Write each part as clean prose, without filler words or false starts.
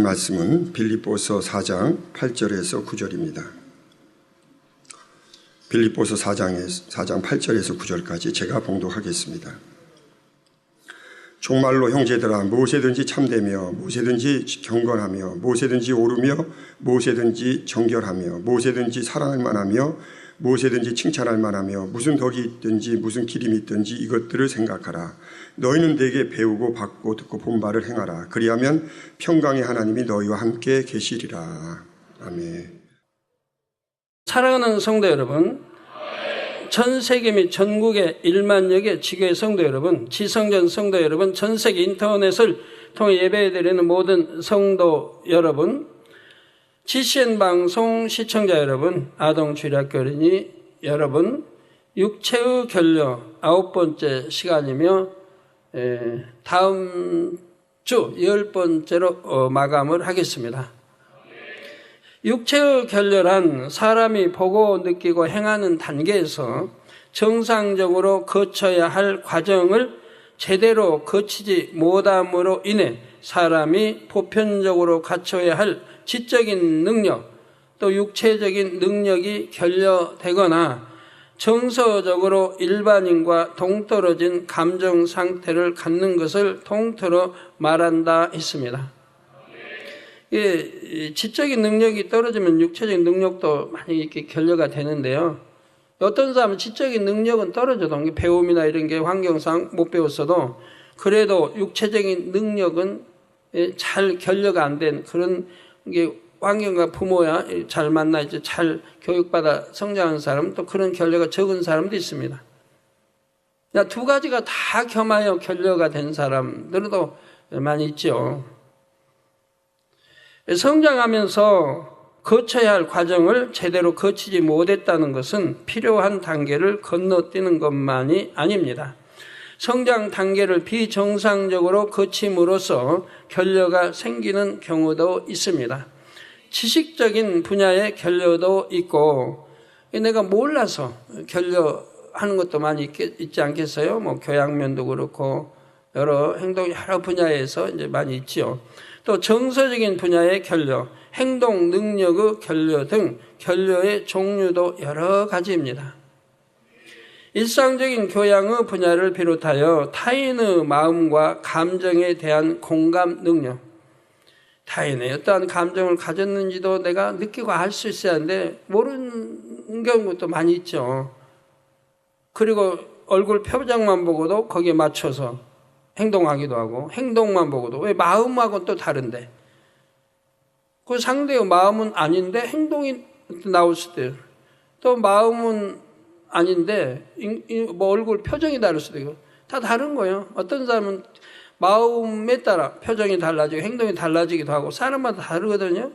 말씀은 빌립보서 4장 8절에서 9절입니다. 빌립보서 4장 8절에서 9절까지 제가 봉독하겠습니다. 정말로 형제들아, 무엇이든지 참되며 무엇이든지 경건하며 무엇이든지 오르며 무엇이든지 정결하며 무엇이든지 사랑할 만하며 무엇이든지 칭찬할 만하며 무슨 덕이 있든지 무슨 기림이 있든지 이것들을 생각하라. 너희는 내게 배우고 받고 듣고 본 바를 행하라. 그리하면 평강의 하나님이 너희와 함께 계시리라. 아멘. 사랑하는 성도 여러분, 전 세계 및 전국의 1만 여개 지교회 성도 여러분, 지성전 성도 여러분, 전 세계 인터넷을 통해 예배드리는 모든 성도 여러분, GCN 방송 시청자 여러분, 아동주일학교 어린이 여러분, 육체의 결려 9번째 시간이며 다음 주 10번째로 마감을 하겠습니다. 육체의 결렬한 사람이 보고 느끼고 행하는 단계에서 정상적으로 거쳐야 할 과정을 제대로 거치지 못함으로 인해 사람이 보편적으로 갖춰야 할 지적인 능력, 또 육체적인 능력이 결여되거나 정서적으로 일반인과 동떨어진 감정 상태를 갖는 것을 통틀어 말한다 했습니다. 지적인 능력이 떨어지면 육체적인 능력도 많이 이렇게 결여가 되는데요. 어떤 사람은 지적인 능력은 떨어져도 배움이나 이런 게 환경상 못 배웠어도 그래도 육체적인 능력은 잘 결여가 안 된 그런 게 환경과 부모야 잘 만나 이제 잘 교육받아 성장한 사람, 또 그런 결여가 적은 사람도 있습니다. 두 가지가 다 겸하여 결여가 된 사람들도 많이 있죠. 성장하면서 거쳐야 할 과정을 제대로 거치지 못했다는 것은 필요한 단계를 건너뛰는 것만이 아닙니다. 성장 단계를 비정상적으로 거침으로써 결여가 생기는 경우도 있습니다. 지식적인 분야의 결여도 있고, 내가 몰라서 결여하는 것도 많이 있지 않겠어요? 교양면도 그렇고, 여러 분야에서 이제 많이 있지요. 또 정서적인 분야의 결여, 행동 능력의 결여 등 결여의 종류도 여러 가지입니다. 일상적인 교양의 분야를 비롯하여 타인의 마음과 감정에 대한 공감 능력, 타인의 어떠한 감정을 가졌는지도 내가 느끼고 알 수 있어야 하는데 모르는 경우도 많이 있죠. 그리고 얼굴 표정만 보고도 거기에 맞춰서 행동하기도 하고, 행동만 보고도 왜 마음하고는 또 다른데 그 상대의 마음은 아닌데 행동이 나올 수도 있어요. 또 마음은 아닌데 얼굴 표정이 다를 수도 있고, 다 다른 거예요. 어떤 사람은 마음에 따라 표정이 달라지고 행동이 달라지기도 하고 사람마다 다르거든요.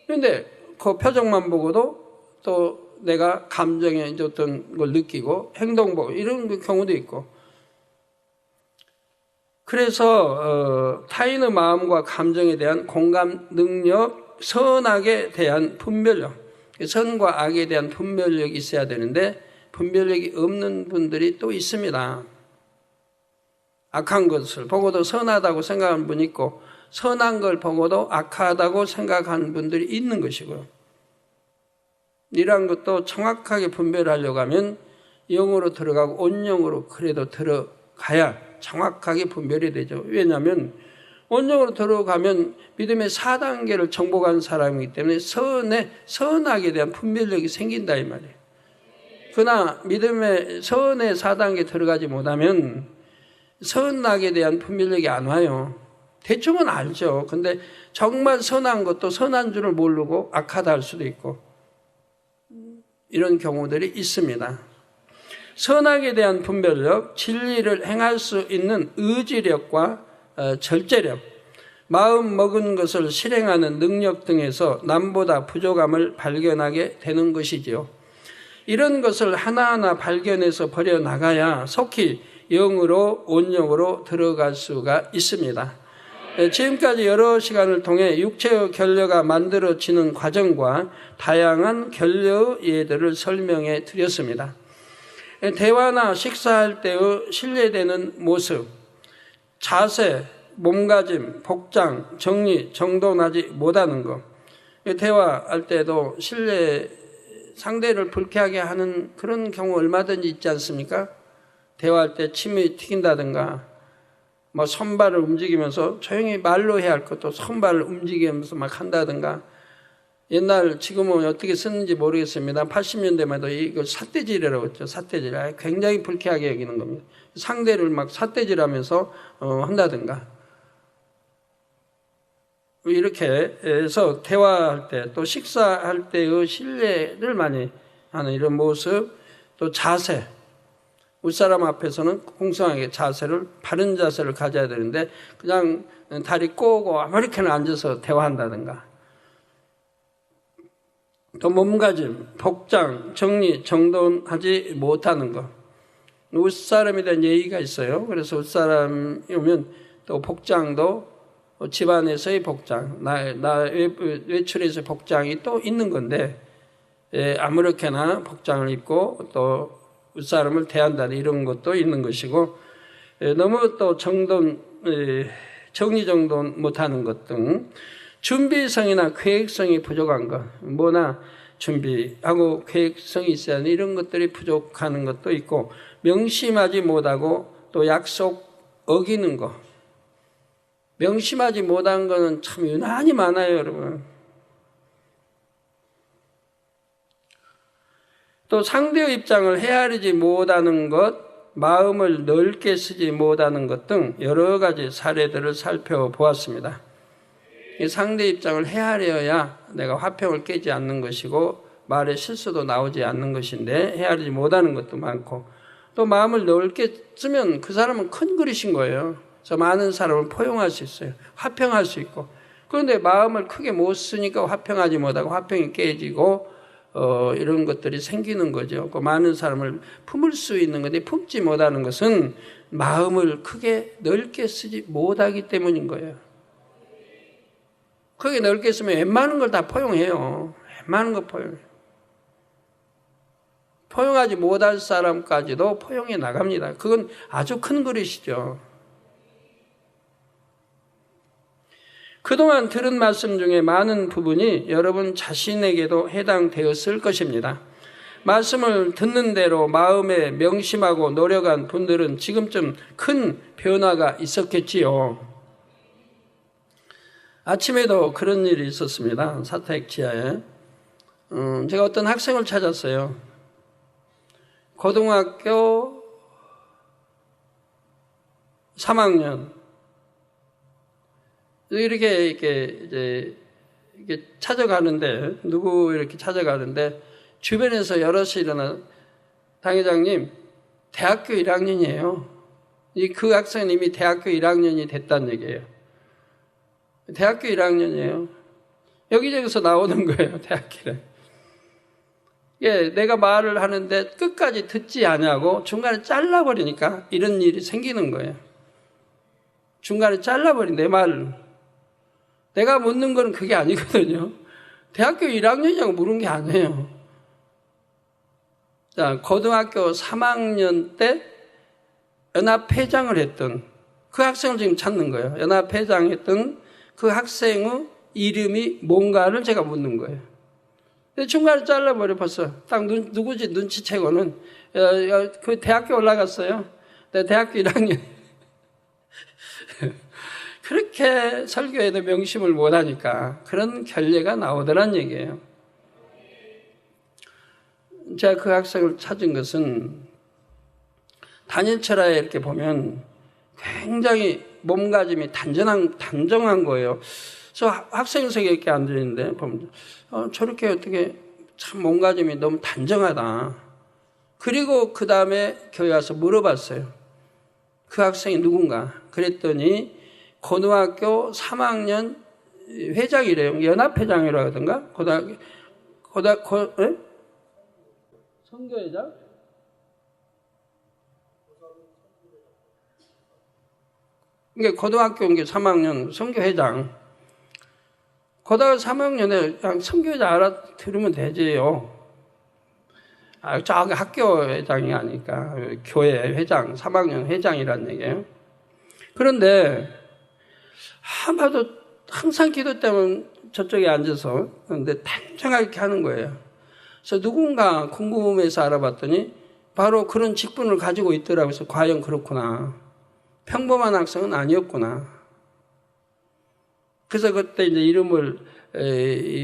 그런데 그 표정만 보고도 또 내가 감정에 어떤 걸 느끼고 행동 보고 이런 경우도 있고, 그래서 타인의 마음과 감정에 대한 공감 능력, 선악에 대한 분별력, 선과 악에 대한 분별력이 있어야 되는데 분별력이 없는 분들이 또 있습니다. 악한 것을 보고도 선하다고 생각하는 분이 있고, 선한 걸 보고도 악하다고 생각하는 분들이 있는 것이고요. 이러한 것도 정확하게 분별하려고 하면 영으로 들어가고 온영으로 그래도 들어가야 정확하게 분별이 되죠. 왜냐하면 온영으로 들어가면 믿음의 4단계를 정복한 사람이기 때문에 선악에 대한 분별력이 생긴다 이 말이에요. 그러나 믿음의 선의 4단계 들어가지 못하면 선악에 대한 분별력이 안 와요. 대충은 알죠. 근데 정말 선한 것도 선한 줄을 모르고 악하다 할 수도 있고 이런 경우들이 있습니다. 선악에 대한 분별력, 진리를 행할 수 있는 의지력과 절제력, 마음 먹은 것을 실행하는 능력 등에서 남보다 부족함을 발견하게 되는 것이지요. 이런 것을 하나하나 발견해서 버려나가야 속히 영으로 온영으로 들어갈 수가 있습니다. 지금까지 여러 시간을 통해 육체의 결여가 만들어지는 과정과 다양한 결여의 예들을 설명해 드렸습니다. 대화나 식사할 때의 신뢰되는 모습, 자세, 몸가짐, 복장, 정리, 정돈하지 못하는 것. 대화할 때도 상대를 불쾌하게 하는 그런 경우 얼마든지 있지 않습니까? 대화할 때 침이 튀긴다든가, 뭐 손발을 움직이면서 조용히 말로 해야 할 것도 손발을 움직이면서 막 한다든가. 옛날, 지금은 어떻게 쓰는지 모르겠습니다. 80년대만 해도 이거 삿대질이라고 했죠. 삿대질. 굉장히 불쾌하게 여기는 겁니다. 상대를 막 삿대질하면서 한다든가. 이렇게 해서 대화할 때, 또 식사할 때의 신뢰를 많이 하는 이런 모습, 또 자세. 윗사람 앞에서는 공손하게 바른 자세를 가져야 되는데, 그냥 다리 꼬고 아무렇게나 앉아서 대화한다든가. 또 몸가짐, 복장, 정리, 정돈하지 못하는 것. 윗사람에 대한 예의가 있어요. 그래서 윗사람이 오면 또 복장도 집안에서의 복장, 외출에서의 복장이 또 있는 건데, 아무렇게나 복장을 입고 또 윗사람을 대한다는 이런 것도 있는 것이고, 너무 또 정리정돈 못하는 것 등 준비성이나 계획성이 부족한 것, 뭐나 준비하고 계획성이 있어야 하는 이런 것들이 부족하는 것도 있고, 명심하지 못하고 또 약속 어기는 것. 명심하지 못한 거는 참 유난히 많아요, 여러분. 또 상대의 입장을 헤아리지 못하는 것, 마음을 넓게 쓰지 못하는 것 등 여러 가지 사례들을 살펴보았습니다. 이 상대 입장을 헤아려야 내가 화평을 깨지 않는 것이고 말에 실수도 나오지 않는 것인데 헤아리지 못하는 것도 많고, 또 마음을 넓게 쓰면 그 사람은 큰 그릇인 거예요. 그래서 많은 사람을 포용할 수 있어요. 화평할 수 있고. 그런데 마음을 크게 못 쓰니까 화평하지 못하고 화평이 깨지고 이런 것들이 생기는 거죠. 그 많은 사람을 품을 수 있는 건데 품지 못하는 것은 마음을 크게 넓게 쓰지 못하기 때문인 거예요. 크게 넓게 쓰면 웬만한 걸 다 포용해요. 웬만한 거 포용해요. 포용하지 못할 사람까지도 포용해 나갑니다. 그건 아주 큰 그릇이죠. 그동안 들은 말씀 중에 많은 부분이 여러분 자신에게도 해당되었을 것입니다. 말씀을 듣는 대로 마음에 명심하고 노력한 분들은 지금쯤 큰 변화가 있었겠지요. 아침에도 그런 일이 있었습니다. 사택 지하에. 제가 어떤 학생을 찾았어요. 고등학교 3학년. 이렇게 찾아가는데, 이렇게 찾아가는데, 주변에서 여럿이 일어나, 당회장님, 대학교 1학년이에요. 그 학생은 이미 대학교 1학년이 됐다는 얘기예요. 대학교 1학년이에요. 여기저기서 나오는 거예요, 대학교 1학년. 예, 내가 말을 하는데 끝까지 듣지 않냐고 중간에 잘라버리니까 이런 일이 생기는 거예요. 중간에 잘라버린 내 말을. 내가 묻는 건 그게 아니거든요. 대학교 1학년이냐고 물은 게 아니에요. 자, 고등학교 3학년 때 연합회장을 했던 그 학생을 지금 찾는 거예요. 연합회장 했던 그 학생의 이름이 뭔가를 제가 묻는 거예요. 중간에 잘라버려 벌써. 딱 누구지 눈치채고는 그 대학교 올라갔어요. 대학교 1학년. 그렇게 설교에도 명심을 못하니까 그런 결례가 나오더란 얘기예요. 제가 그 학생을 찾은 것은 다니엘처라에 이렇게 보면 굉장히 몸가짐이 단정한 거예요. 그래서 학생석에 이렇게 앉아있는데 보면 저렇게 어떻게 참 몸가짐이 너무 단정하다. 그리고 그 다음에 교회 와서 물어봤어요. 그 학생이 누군가. 그랬더니 고등학교 3학년 회장이래요. 연합회장이라고 하던가? 선교회장? 이게 고등학교 3학년 선교회장. 고등학교 3학년에 그냥 선교회장 알아들으면 되지요. 저기 학교 회장이 아니까 교회 회장, 3학년 회장이란 얘기예요. 그런데 아마도 항상 기도 때문에 저쪽에 앉아서 근데 단정하게 이렇게 하는 거예요. 그래서 누군가 궁금해서 알아봤더니 바로 그런 직분을 가지고 있더라고요. 그래서 과연 그렇구나. 평범한 학생은 아니었구나. 그래서 그때 이제 이름을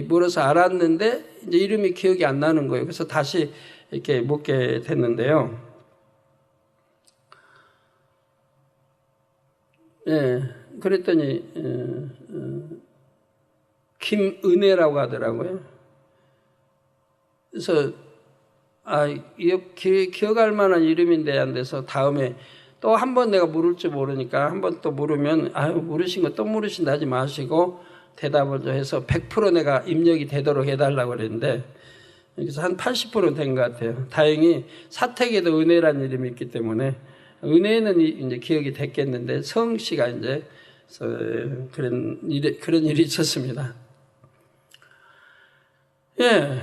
물어서 알았는데 이제 이름이 기억이 안 나는 거예요. 그래서 다시 이렇게 묻게 됐는데요. 예, 그랬더니 김은혜라고 하더라고요. 그래서 기억할 만한 이름인데 안 돼서 다음에 또 한 번 내가 물을 줄 모르니까 한 번 또 물으면 물으신 거 또 물으신다 하지 마시고 대답을 좀 해서 100% 내가 입력이 되도록 해달라고 그랬는데 그래서 한 80% 된 것 같아요. 다행히 사택에도 은혜라는 이름이 있기 때문에 은혜는 이제 기억이 됐겠는데 성씨가 이제 그런 일이 있었습니다. 예.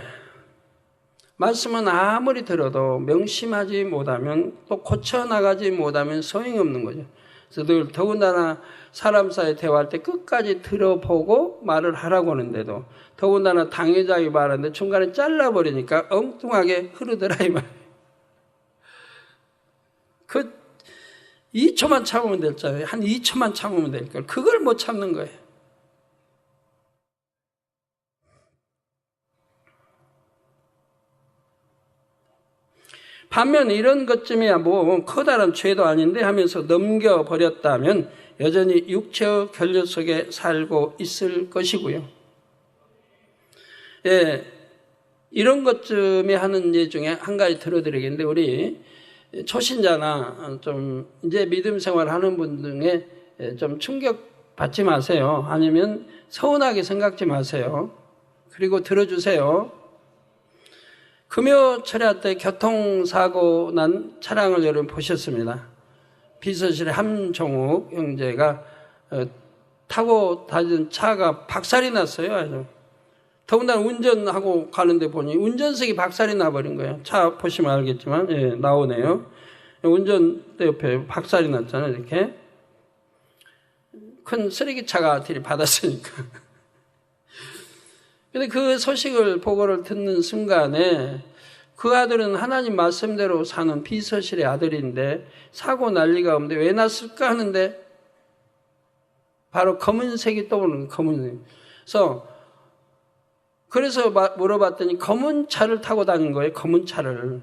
말씀은 아무리 들어도 명심하지 못하면 또 고쳐나가지 못하면 소용이 없는 거죠. 그래서 더군다나 사람 사이 대화할 때 끝까지 들어보고 말을 하라고 하는데도 더군다나 당회장이 말하는데 중간에 잘라버리니까 엉뚱하게 흐르더라 이 말. 그 2초만 참으면 됐잖아요. 한 2초만 참으면 될 걸. 그걸 못 참는 거예요. 반면 이런 것쯤이야 뭐 커다란 죄도 아닌데 하면서 넘겨버렸다면 여전히 육체의 결핍 속에 살고 있을 것이고요. 예, 이런 것쯤에 하는 예 중에 한 가지 들어드리겠는데 우리 초신자나 좀 이제 믿음 생활하는 분 중에 좀 충격 받지 마세요. 아니면 서운하게 생각지 마세요. 그리고 들어주세요. 금요 철야 때 교통사고 난 차량을 여러분 보셨습니다. 비서실의 함종욱 형제가 타고 다니던 차가 박살이 났어요. 아주. 더군다나 운전하고 가는데 보니 운전석이 박살이 나버린 거예요. 차 보시면 알겠지만 예, 나오네요. 운전대 옆에 박살이 났잖아요. 이렇게 큰 쓰레기차가 들이받았으니까. 근데 그 소식을 보고를 듣는 순간에 그 아들은 하나님 말씀대로 사는 비서실의 아들인데 사고 난리가 없는데 왜 났을까 하는데 바로 검은색이 떠오르는 검은색. 그래서 물어봤더니 검은 차를 타고 다닌 거예요. 검은 차를.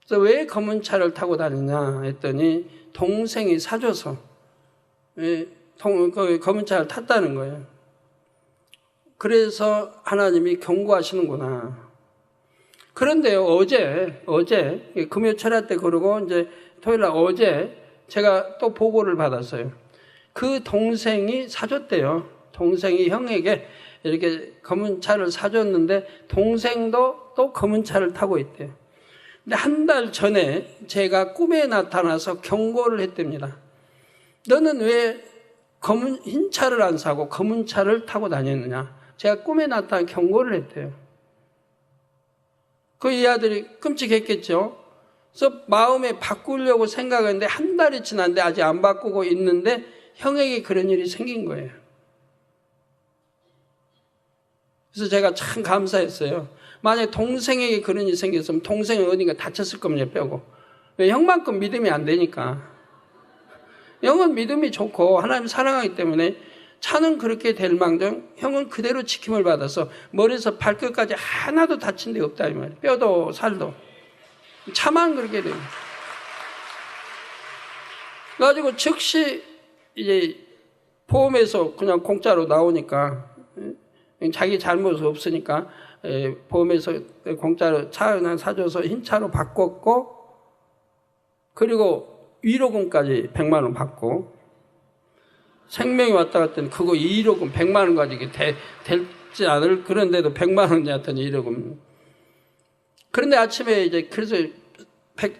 그래서 왜 검은 차를 타고 다니냐 했더니 동생이 사줘서 검은 차를 탔다는 거예요. 그래서 하나님이 경고하시는구나. 그런데요, 어제 금요 철야 때 그러고 이제 토요일 날 어제 제가 또 보고를 받았어요. 그 동생이 사줬대요. 동생이 형에게 이렇게 검은 차를 사줬는데 동생도 또 검은 차를 타고 있대요. 근데 한 달 전에 제가 꿈에 나타나서 경고를 했답니다. 너는 왜 흰 차를 안 사고 검은 차를 타고 다녔느냐? 제가 꿈에 나타나 경고를 했대요. 이 아들이 끔찍했겠죠. 그래서 마음에 바꾸려고 생각했는데 한 달이 지났는데 아직 안 바꾸고 있는데 형에게 그런 일이 생긴 거예요. 그래서 제가 참 감사했어요. 만약에 동생에게 그런 일이 생겼으면 동생은 어딘가 다쳤을 겁니다. 뼈고. 왜 형만큼 믿음이 안 되니까. 형은 믿음이 좋고 하나님 사랑하기 때문에 차는 그렇게 될 망정 형은 그대로 지킴을 받아서 머리에서 발끝까지 하나도 다친 데 없다 이 말이에요. 뼈도 살도. 차만 그렇게 돼요. 그래가지고 즉시 이제 보험에서 그냥 공짜로 나오니까 자기 잘못 없으니까 보험에서 공짜로 차 하나 사줘서 흰 차로 바꿨고 그리고 위로금까지 100만 원 받고 생명이 왔다 갔더니 그거 1억은 100만 원 가지고 될지 않을 그런데도 100만 원이었더니 1억은. 그런데 아침에 이제 그래서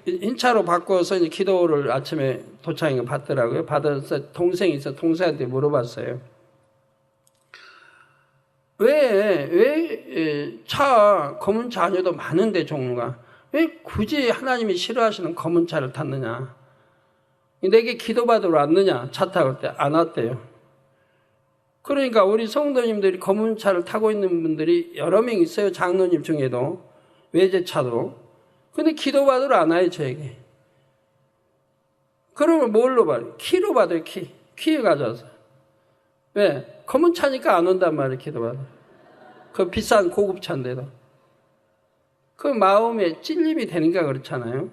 흰차로 바꿔서 이제 기도를 아침에 도착인가 받더라고요. 받아서 동생이 있어 동생한테 물어봤어요. 왜 검은 차 아니어도 많은데 종류가 왜 굳이 하나님이 싫어하시는 검은 차를 탔느냐? 내게 기도받으러 왔느냐? 차 타고 때 안 왔대요. 그러니까 우리 성도님들이 검은 차를 타고 있는 분들이 여러 명 있어요. 장로님 중에도. 외제차도. 근데 기도받으러 안 와요, 저에게. 그러면 뭘로 받아요? 키로 받아요, 키. 키 가져와서. 왜? 검은 차니까 안 온단 말이에요, 기도받아. 그 비싼 고급 차인데도. 그 마음에 찔림이 되니까 그렇잖아요.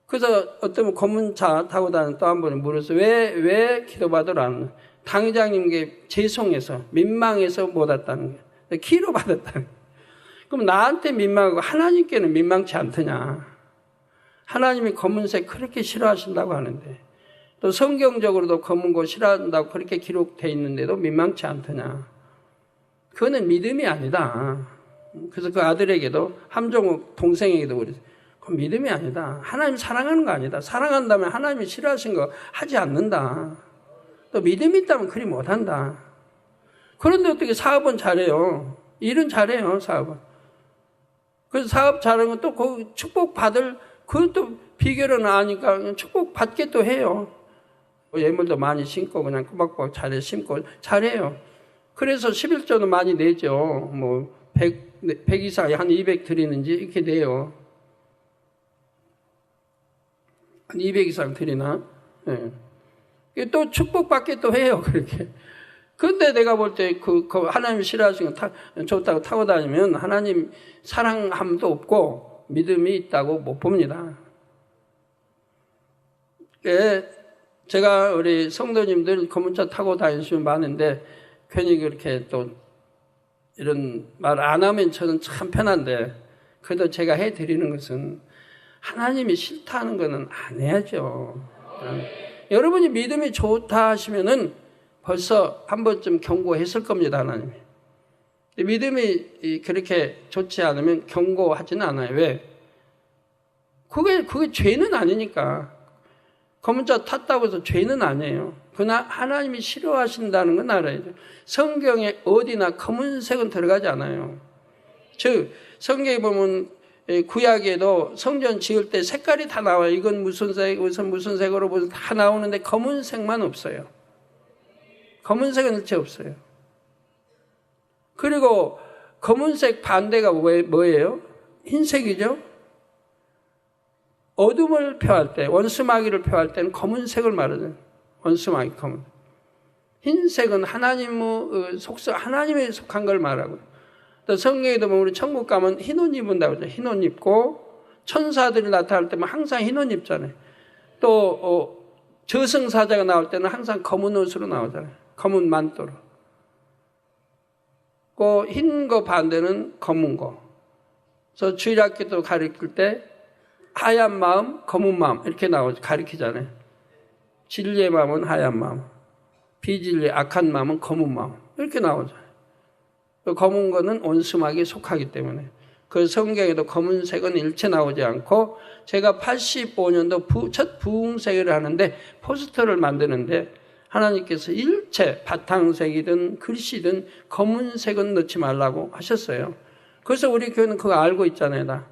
그래서 어떤 검은 차 타고 다니는 또 한 번에 물어서 왜 기도받으러 안 오나? 당회장님께 죄송해서, 민망해서 못 왔다는 거예요. 키로 받았다는 거예요. 그럼 나한테 민망하고 하나님께는 민망치 않더냐? 하나님이 검은색 그렇게 싫어하신다고 하는데, 또 성경적으로도 검은 거 싫어한다고 그렇게 기록되어 있는데도 민망치 않더냐? 그거는 믿음이 아니다. 그래서 그 아들에게도, 함종욱 동생에게도 그랬어요. 그건 믿음이 아니다. 하나님 사랑하는 거 아니다. 사랑한다면 하나님이 싫어하신 거 하지 않는다. 또 믿음이 있다면 그리 못한다. 그런데 어떻게 사업은 잘해요? 일은 잘해요, 사업은. 그래서 사업 잘하는 건 또 그 축복받을, 그것도 비결은 아니까 축복받게 또 해요. 예물도 많이 심고 그냥 꼬박꼬박 잘해 심고 잘해요. 그래서 11조도 많이 내죠. 뭐 100 이상 한 200 드리는지 이렇게 돼요. 한 200 이상 드리나? 네. 또 축복받게 또 해요, 그렇게. 근데 내가 볼 때 그 하나님 싫어하시는 거 좋다고 타고 다니면 하나님 사랑함도 없고 믿음이 있다고 못 봅니다. 제가 우리 성도님들 검은차 타고 다니시면 많은데 괜히 그렇게 또 이런 말 안 하면 저는 참 편한데 그래도 제가 해드리는 것은 하나님이 싫다는 거는 안 해야죠. 여러분이 믿음이 좋다 하시면은 벌써 한 번쯤 경고했을 겁니다, 하나님이. 믿음이 그렇게 좋지 않으면 경고하지는 않아요. 왜? 그게 죄는 아니니까. 검은차 탔다고 해서 죄는 아니에요. 그러나 하나님이 싫어하신다는 건 알아야죠. 성경에 어디나 검은색은 들어가지 않아요. 즉, 성경에 보면 구약에도 성전 지을 때 색깔이 다 나와요. 이건 무슨 색, 무슨 색으로 다 나오는데 검은색만 없어요. 검은색은 일체 없어요. 그리고 검은색 반대가 뭐예요? 흰색이죠? 어둠을 표할 때, 원수마귀를 표할 때는 검은색을 말하죠. 원수마귀, 검은. 흰색은 하나님의 속성, 하나님에 속한 걸 말하고요. 또 성경에도 보면 우리 천국 가면 흰 옷 입는다고 하죠. 흰 옷 입고 천사들이 나타날 때면 항상 흰 옷 입잖아요. 또 저승사자가 나올 때는 항상 검은 옷으로 나오잖아요. 검은 만도로. 그 흰 거 반대는 검은 거. 그래서 주일학교도 가르칠 때 하얀 마음, 검은 마음 이렇게 나오죠. 가르치잖아요. 진리의 마음은 하얀 마음, 비진리의 악한 마음은 검은 마음 이렇게 나오죠. 검은 거는 원수마귀에 속하기 때문에 그 성경에도 검은색은 일체 나오지 않고 제가 85년도 첫 부흥세계를 하는데 포스터를 만드는데 하나님께서 일체 바탕색이든 글씨든 검은색은 넣지 말라고 하셨어요. 그래서 우리 교회는 그거 알고 있잖아요. 다.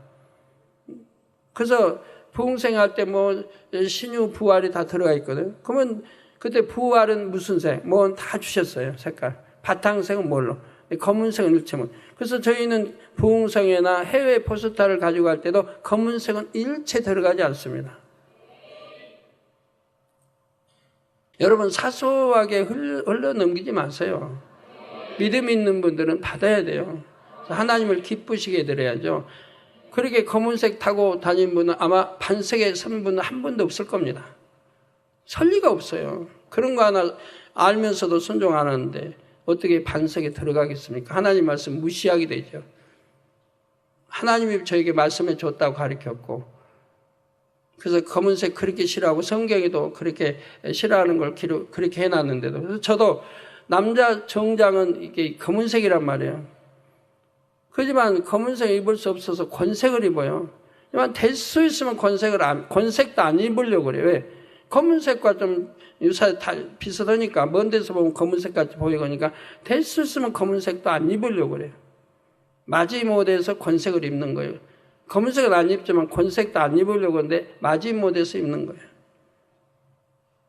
그래서 부흥생할 때 뭐 신유 부활이 다 들어가 있거든. 그러면 그때 부활은 무슨 색? 뭐 다 주셨어요. 색깔. 바탕색은 뭘로? 검은색은 일체문. 그래서 저희는 부흥성회나 해외 포스터를 가지고 갈 때도 검은색은 일체 들어가지 않습니다. 여러분 사소하게 흘러넘기지 마세요. 믿음 있는 분들은 받아야 돼요. 하나님을 기쁘시게 드려야죠. 그렇게 검은색 타고 다닌 분은 아마 반석에 선 분은 한 분도 없을 겁니다. 설 리가 없어요. 그런 거 하나 알면서도 순종 안 하는데 어떻게 반석에 들어가겠습니까? 하나님 말씀 무시하게 되죠. 하나님이 저에게 말씀해 줬다고 가르쳤고 그래서 검은색 그렇게 싫어하고 성경에도 그렇게 싫어하는 걸 그렇게 해놨는데도 그래서 저도 남자 정장은 이게 검은색이란 말이에요. 그렇지만 검은색 입을 수 없어서 권색을 입어요. 하지만 될 수 있으면 권색도 안 입으려고 그래요. 왜? 검은색과 좀 비슷하니까 먼 데서 보면 검은색 같이 보이니까 될 수 있으면 검은색도 안 입으려고 그래요. 마지못해서 권색을 입는 거예요. 검은색은 안 입지만 권색도 안 입으려고 하는데 마지못해서 입는 거예요.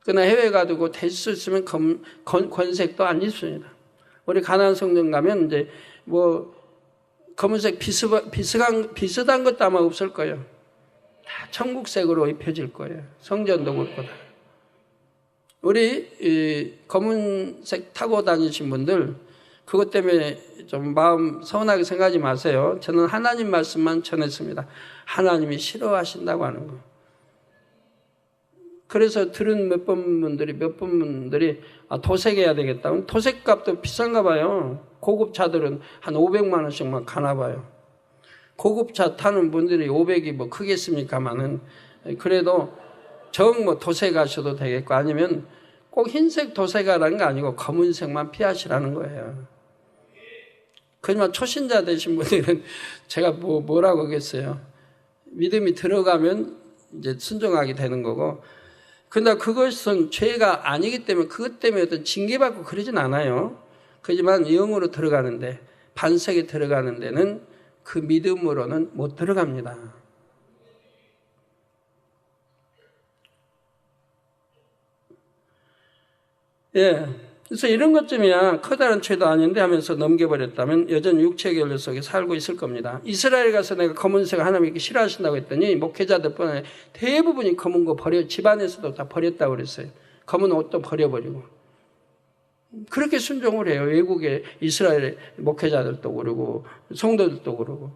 그러나 해외 가두고 될 수 있으면 권색도 안 입습니다. 우리 가나안 성전 가면 이제 뭐 검은색 비슷한 것도 아마 없을 거예요. 다 천국색으로 입혀질 거예요. 성전도 그렇고 다. 우리 검은색 타고 다니신 분들 그것 때문에 좀 마음 서운하게 생각하지 마세요. 저는 하나님 말씀만 전했습니다. 하나님이 싫어하신다고 하는 거. 그래서 들은 몇 번 분들이 도색해야 되겠다. 도색값도 비싼가 봐요. 고급차들은 한 500만 원씩만 가나 봐요. 고급차 타는 분들이 500이 뭐 크겠습니까마는 그래도 뭐 도색하셔도 되겠고 아니면 꼭 흰색 도색하라는 거 아니고 검은색만 피하시라는 거예요. 그지만 초신자 되신 분들은 제가 뭐라고 하겠어요. 믿음이 들어가면 이제 순종하게 되는 거고 그러나 그것은 죄가 아니기 때문에 그것 때문에 어떤 징계받고 그러진 않아요. 그렇지만 영으로 들어가는데 반석에 들어가는 데는 그 믿음으로는 못 들어갑니다. 예. 그래서 이런 것쯤이야 커다란 죄도 아닌데 하면서 넘겨버렸다면 여전히 육체의 결례 속에 살고 있을 겁니다. 이스라엘 가서 내가 검은색 하나님께 싫어하신다고 했더니 목회자들 뿐만 아니라 대부분이 검은 거 집안에서도 다 버렸다고 그랬어요. 검은 옷도 버려버리고. 그렇게 순종을 해요. 외국의 이스라엘 목회자들도 그러고 성도들도 그러고.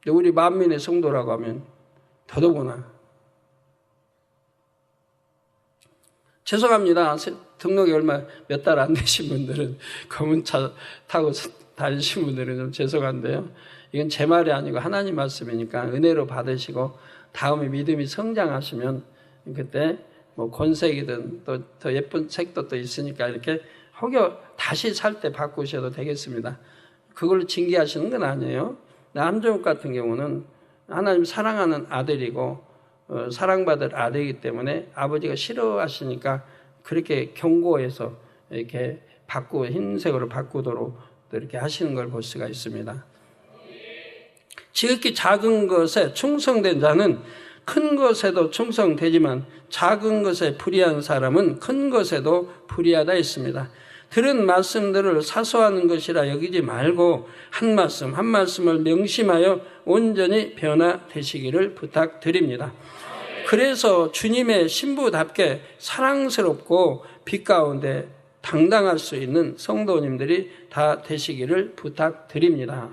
우리 만민의 성도라고 하면 더더구나. 죄송합니다. 등록이 몇 달 안 되신 분들은 검은 차 타고 다니신 분들은 좀 죄송한데요. 이건 제 말이 아니고 하나님 말씀이니까 은혜로 받으시고 다음에 믿음이 성장하시면 그때 뭐 권색이든 또 더 예쁜 색도 또 있으니까 이렇게 다시 살 때 바꾸셔도 되겠습니다. 그걸로 징계하시는 건 아니에요. 남정욱 같은 경우는 하나님 사랑하는 아들이고 사랑받을 아들이기 때문에 아버지가 싫어하시니까 그렇게 경고해서 이렇게 흰색으로 바꾸도록 이렇게 하시는 걸 볼 수가 있습니다. 지극히 작은 것에 충성된 자는 큰 것에도 충성되지만 작은 것에 불의한 사람은 큰 것에도 불의하다 했습니다. 들은 말씀들을 사소한 것이라 여기지 말고 한 말씀 한 말씀을 명심하여 온전히 변화되시기를 부탁드립니다. 그래서 주님의 신부답게 사랑스럽고 빛 가운데 당당할 수 있는 성도님들이 다 되시기를 부탁드립니다.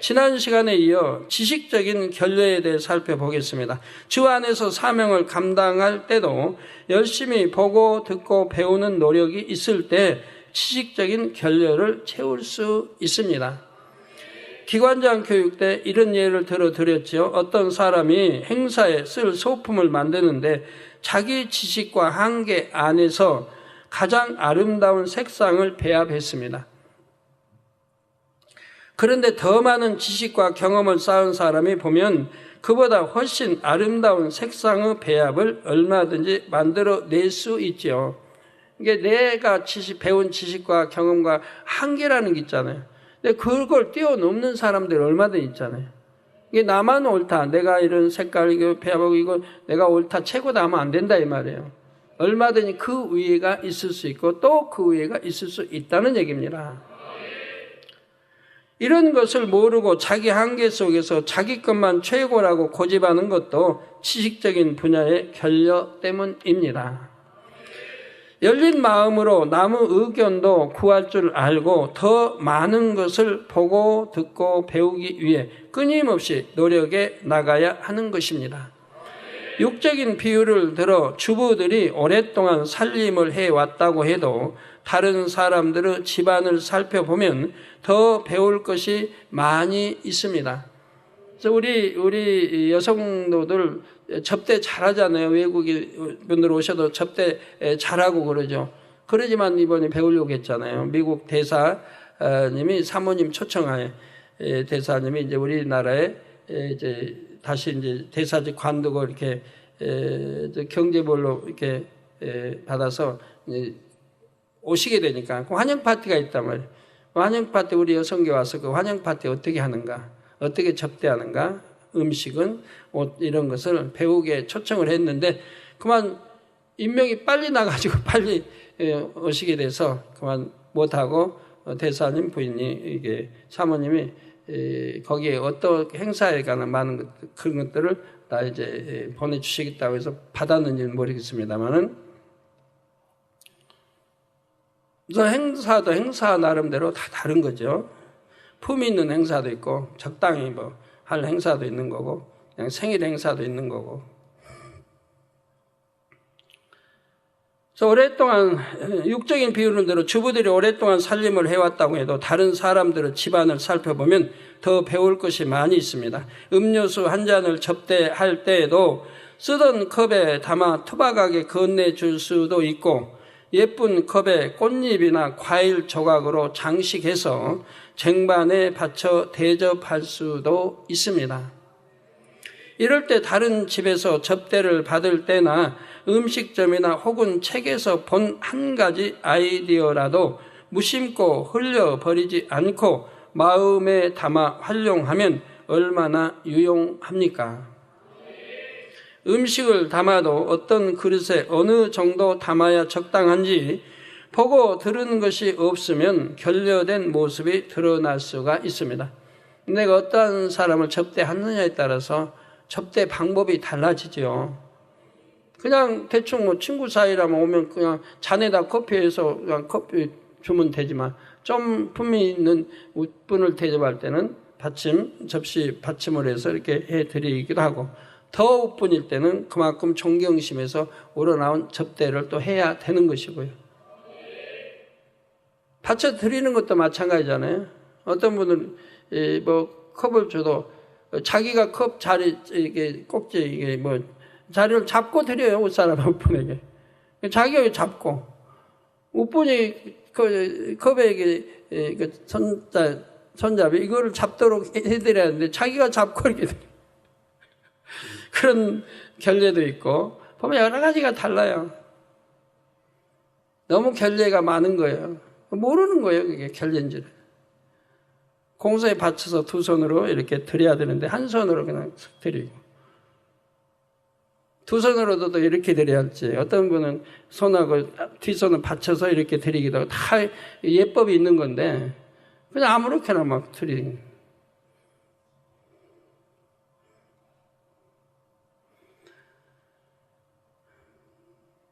지난 시간에 이어 지식적인 결례에 대해 살펴보겠습니다. 주 안에서 사명을 감당할 때도 열심히 보고 듣고 배우는 노력이 있을 때 지식적인 결례를 채울 수 있습니다. 기관장 교육 때 이런 예를 들어드렸죠. 어떤 사람이 행사에 쓸 소품을 만드는데 자기 지식과 한계 안에서 가장 아름다운 색상을 배합했습니다. 그런데 더 많은 지식과 경험을 쌓은 사람이 보면 그보다 훨씬 아름다운 색상의 배합을 얼마든지 만들어낼 수 있죠. 이게 내가 배운 지식과 경험과 한계라는 게 있잖아요. 근데 그걸 뛰어넘는 사람들이 얼마든지 있잖아요. 이게 나만 옳다. 내가 이런 색깔 이거 배합하고 이거 내가 옳다. 최고다 하면 안 된다 이 말이에요. 얼마든지 그 위에가 있을 수 있고 또 그 위에가 있을 수 있다는 얘기입니다. 이런 것을 모르고 자기 한계 속에서 자기 것만 최고라고 고집하는 것도 지식적인 분야의 결여 때문입니다. 열린 마음으로 남의 의견도 구할 줄 알고 더 많은 것을 보고 듣고 배우기 위해 끊임없이 노력해 나가야 하는 것입니다. 육적인 비유를 들어 주부들이 오랫동안 살림을 해왔다고 해도 다른 사람들의 집안을 살펴보면 더 배울 것이 많이 있습니다. 그래서 우리 여성도들 접대 잘하잖아요. 외국인 분들 오셔도 접대 잘하고 그러죠. 그러지만 이번에 배우려고 했잖아요. 미국 대사님이 사모님 초청하에 대사님이 이제 우리나라에 이제 다시 이제 대사직 관두고 이렇게 경제별로 이렇게 받아서 오시게 되니까 그 환영 파티가 있단 말이에요. 환영 파티 우리 여성계 와서 그 환영 파티 어떻게 하는가, 어떻게 접대하는가, 음식은 옷 이런 것을 배우게 초청을 했는데 그만 임명이 빨리 나가지고 빨리 오시게 돼서 그만 못하고 대사님 부인이 이게 사모님이 거기에 어떤 행사에 관한 많은 그런 것들을 다 이제 보내주시겠다고 해서 받았는지는 모르겠습니다만은 그래서 행사도 행사 나름대로 다 다른 거죠. 품위 있는 행사도 있고 적당히 뭐 할 행사도 있는 거고 그냥 생일 행사도 있는 거고. 그래서 오랫동안 육적인 비유론대로 주부들이 오랫동안 살림을 해왔다고 해도 다른 사람들의 집안을 살펴보면 더 배울 것이 많이 있습니다. 음료수 한 잔을 접대할 때에도 쓰던 컵에 담아 투박하게 건네줄 수도 있고 예쁜 컵에 꽃잎이나 과일 조각으로 장식해서 쟁반에 받쳐 대접할 수도 있습니다. 이럴 때 다른 집에서 접대를 받을 때나 음식점이나 혹은 책에서 본 한 가지 아이디어라도 무심코 흘려버리지 않고 마음에 담아 활용하면 얼마나 유용합니까? 음식을 담아도 어떤 그릇에 어느 정도 담아야 적당한지 보고 들은 것이 없으면 결여된 모습이 드러날 수가 있습니다. 내가 어떤 사람을 접대하느냐에 따라서 접대 방법이 달라지죠. 그냥 대충 뭐 친구 사이라면 오면 그냥 잔에다 커피해서 그냥 커피 주면 되지만 좀 품위 있는 분을 대접할 때는 접시 받침을 해서 이렇게 해드리기도 하고 더 웃분일 때는 그만큼 존경심에서 우러나온 접대를 또 해야 되는 것이고요. 받쳐드리는 것도 마찬가지잖아요. 어떤 분은 뭐 컵을 줘도 자기가 컵 자리 이게 꼭지 이게 뭐 자리를 잡고 드려요. 옷사람 한 분에게 자기가 잡고 웃분이 그 컵에 이게 손잡이 이거를 잡도록 해드려야 하는데 자기가 잡고 이렇게 그런 결례도 있고 보면 여러 가지가 달라요. 너무 결례가 많은 거예요. 모르는 거예요. 그게 결례인지를. 공소에 받쳐서 두 손으로 이렇게 드려야 되는데 한 손으로 그냥 드리고 두 손으로도 또 이렇게 드려야 할지 어떤 분은 손하고 뒷손을 받쳐서 이렇게 드리기도 하고 다 예법이 있는 건데 그냥 아무렇게나 막 드리는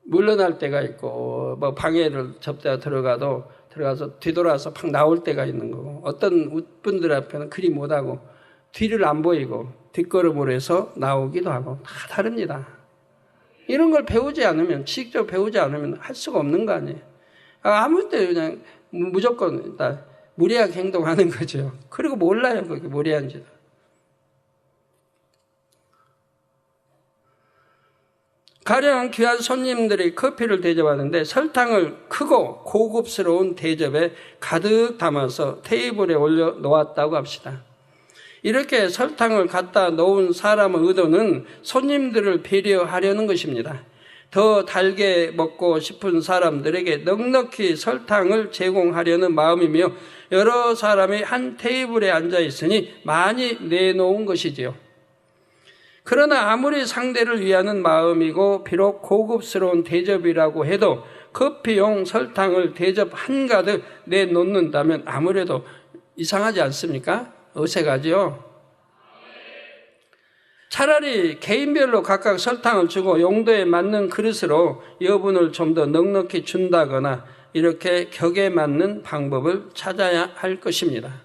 물러날 때가 있고 뭐 방해를 접대가 들어가서 뒤돌아서 팍 나올 때가 있는 거고 어떤 분들 앞에는 그리 못하고 뒤를 안 보이고 뒷걸음으로 해서 나오기도 하고 다 다릅니다. 이런 걸 배우지 않으면 직접 배우지 않으면 할 수가 없는 거 아니에요. 아무 때 그냥 무조건 다 무례하게 행동하는 거죠. 그리고 몰라요 그게 무례한지도. 가령 귀한 손님들이 커피를 대접하는데 설탕을 크고 고급스러운 대접에 가득 담아서 테이블에 올려 놓았다고 합시다. 이렇게 설탕을 갖다 놓은 사람의 의도는 손님들을 배려하려는 것입니다. 더 달게 먹고 싶은 사람들에게 넉넉히 설탕을 제공하려는 마음이며 여러 사람이 한 테이블에 앉아 있으니 많이 내놓은 것이지요. 그러나 아무리 상대를 위하는 마음이고 비록 고급스러운 대접이라고 해도 커피용 설탕을 대접 한가득 내놓는다면 아무래도 이상하지 않습니까? 어색하죠? 차라리 개인별로 각각 설탕을 주고 용도에 맞는 그릇으로 여분을 좀 더 넉넉히 준다거나 이렇게 격에 맞는 방법을 찾아야 할 것입니다.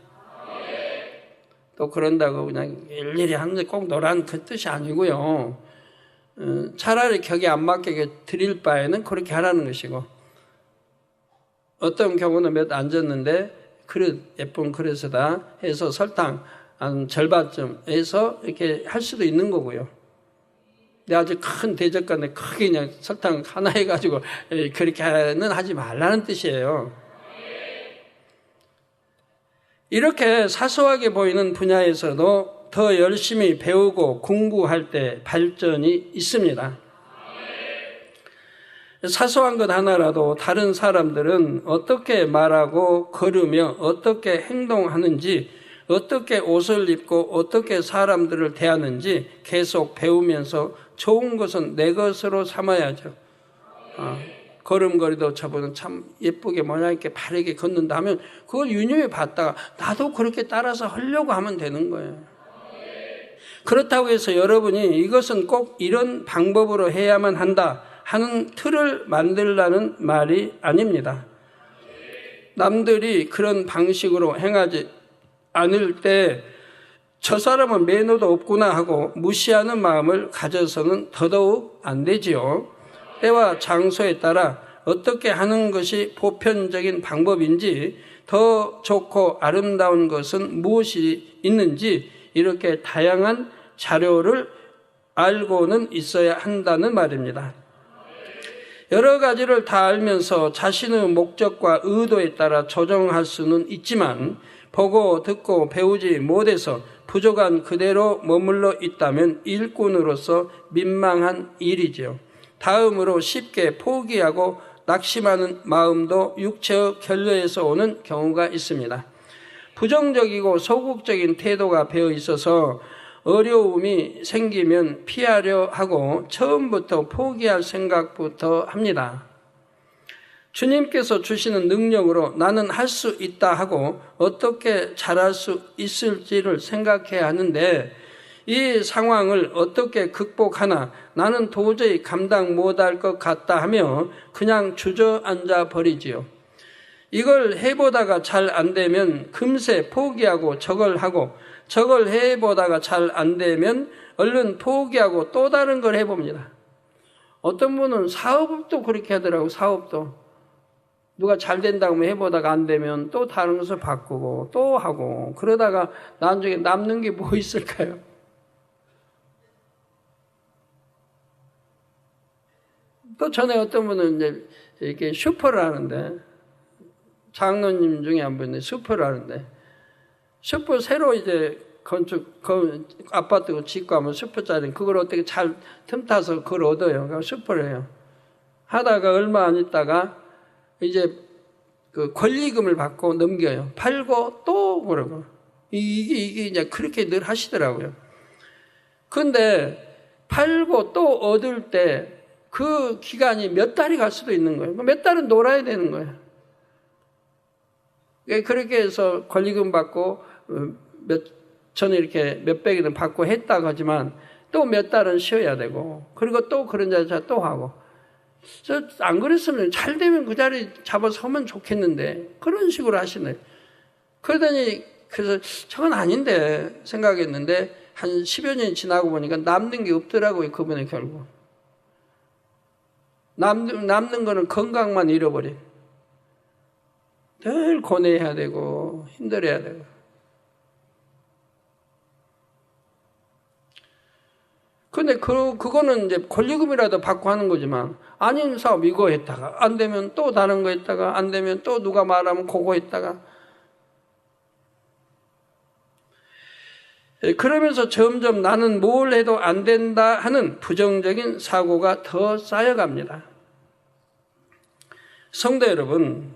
또 그런다고 그냥 일일이 하는데 꼭 노란 그 뜻이 아니고요. 차라리 격에 안 맞게 드릴 바에는 그렇게 하라는 것이고 어떤 경우는 몇 앉았는데 그릇 예쁜 그릇에다 해서 설탕 한 절반쯤 해서 이렇게 할 수도 있는 거고요. 근데 아주 큰 대접관에 크게 그냥 설탕 하나 해가지고 그렇게는 하지 말라는 뜻이에요. 이렇게 사소하게 보이는 분야에서도 더 열심히 배우고 공부할 때 발전이 있습니다. 사소한 것 하나라도 다른 사람들은 어떻게 말하고 걸으며 어떻게 행동하는지 어떻게 옷을 입고 어떻게 사람들을 대하는지 계속 배우면서 좋은 것은 내 것으로 삼아야죠. 걸음걸이도 저분은 참 예쁘게 모양 있게 바르게 걷는다 하면 그걸 유념해 봤다가 나도 그렇게 따라서 하려고 하면 되는 거예요. 그렇다고 해서 여러분이 이것은 꼭 이런 방법으로 해야만 한다 하는 틀을 만들라는 말이 아닙니다. 남들이 그런 방식으로 행하지 않을 때 저 사람은 매너도 없구나 하고 무시하는 마음을 가져서는 더더욱 안 되지요. 때와 장소에 따라 어떻게 하는 것이 보편적인 방법인지, 더 좋고 아름다운 것은 무엇이 있는지 이렇게 다양한 자료를 알고는 있어야 한다는 말입니다. 여러 가지를 다 알면서 자신의 목적과 의도에 따라 조정할 수는 있지만 보고 듣고 배우지 못해서 부족한 그대로 머물러 있다면 일꾼으로서 민망한 일이지요. 다음으로 쉽게 포기하고 낙심하는 마음도 육체의 결례에서 오는 경우가 있습니다. 부정적이고 소극적인 태도가 배어 있어서 어려움이 생기면 피하려 하고 처음부터 포기할 생각부터 합니다. 주님께서 주시는 능력으로 나는 할 수 있다 하고 어떻게 잘할 수 있을지를 생각해야 하는데 이 상황을 어떻게 극복하나 나는 도저히 감당 못할 것 같다 하며 그냥 주저앉아 버리지요. 이걸 해보다가 잘 안 되면 금세 포기하고 저걸 하고 저걸 해보다가 잘 안 되면 얼른 포기하고 또 다른 걸 해봅니다. 어떤 분은 사업도 그렇게 하더라고요. 사업도. 누가 잘 된다고 하면 해보다가 안 되면 또 다른 것을 바꾸고 또 하고 그러다가 나중에 남는 게 뭐 있을까요? 또 전에 어떤 분은 이제 이렇게 슈퍼를 하는데 장로님 중에 한 분이 슈퍼를 하는데 슈퍼 새로 이제 아파트 짓고 하면 슈퍼짜리 그걸 어떻게 잘 틈타서 그걸 얻어요. 그러니까 슈퍼를 해요. 하다가 얼마 안 있다가 이제 그 권리금을 받고 넘겨요. 팔고 또 그러고 이게 이제 그렇게 늘 하시더라고요. 그런데 팔고 또 얻을 때 그 기간이 몇 달이 갈 수도 있는 거예요. 몇 달은 놀아야 되는 거예요. 그렇게 해서 권리금 받고 저는 이렇게 몇백이든 받고 했다고 하지만 또 몇 달은 쉬어야 되고 그리고 또 그런 자리에 또 하고 안 그랬으면 잘 되면 그 자리 잡아서 하면 좋겠는데 그런 식으로 하시네. 그러더니 그래서 저건 아닌데 생각했는데 한 10여 년이 지나고 보니까 남는 게 없더라고요. 그분은 결국. 남는 거는 건강만 잃어버린. 늘 고뇌해야 되고 힘들어야 되고. 근데 그거는 이제 권리금이라도 받고 하는 거지만 아닌 사업 이거 했다가 안 되면 또 다른 거 했다가 안 되면 또 누가 말하면 그거 했다가 그러면서 점점 나는 뭘 해도 안 된다 하는 부정적인 사고가 더 쌓여갑니다. 성도 여러분,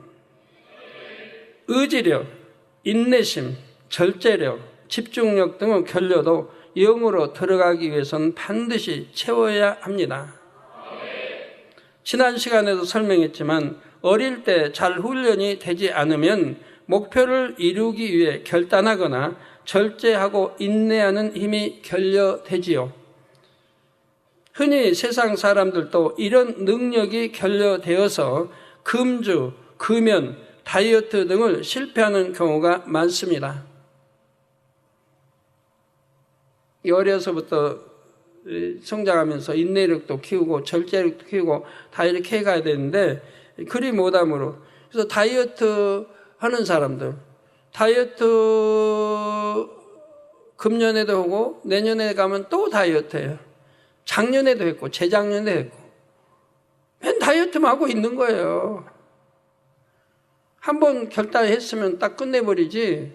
의지력, 인내심, 절제력, 집중력 등의 결려도 영으로 들어가기 위해서는 반드시 채워야 합니다. 지난 시간에도 설명했지만 어릴 때 잘 훈련이 되지 않으면 목표를 이루기 위해 결단하거나 절제하고 인내하는 힘이 결여되지요. 흔히 세상 사람들도 이런 능력이 결여되어서 금주, 금연, 다이어트 등을 실패하는 경우가 많습니다. 어려서부터 성장하면서 인내력도 키우고 절제력도 키우고 다 이렇게 해가야 되는데 그리 못함으로 그래서 다이어트 하는 사람들 다이어트 금년에도 하고 내년에 가면 또 다이어트해요. 작년에도 했고 재작년에도 했고 맨 다이어트만 하고 있는 거예요. 한번 결단했으면 딱 끝내버리지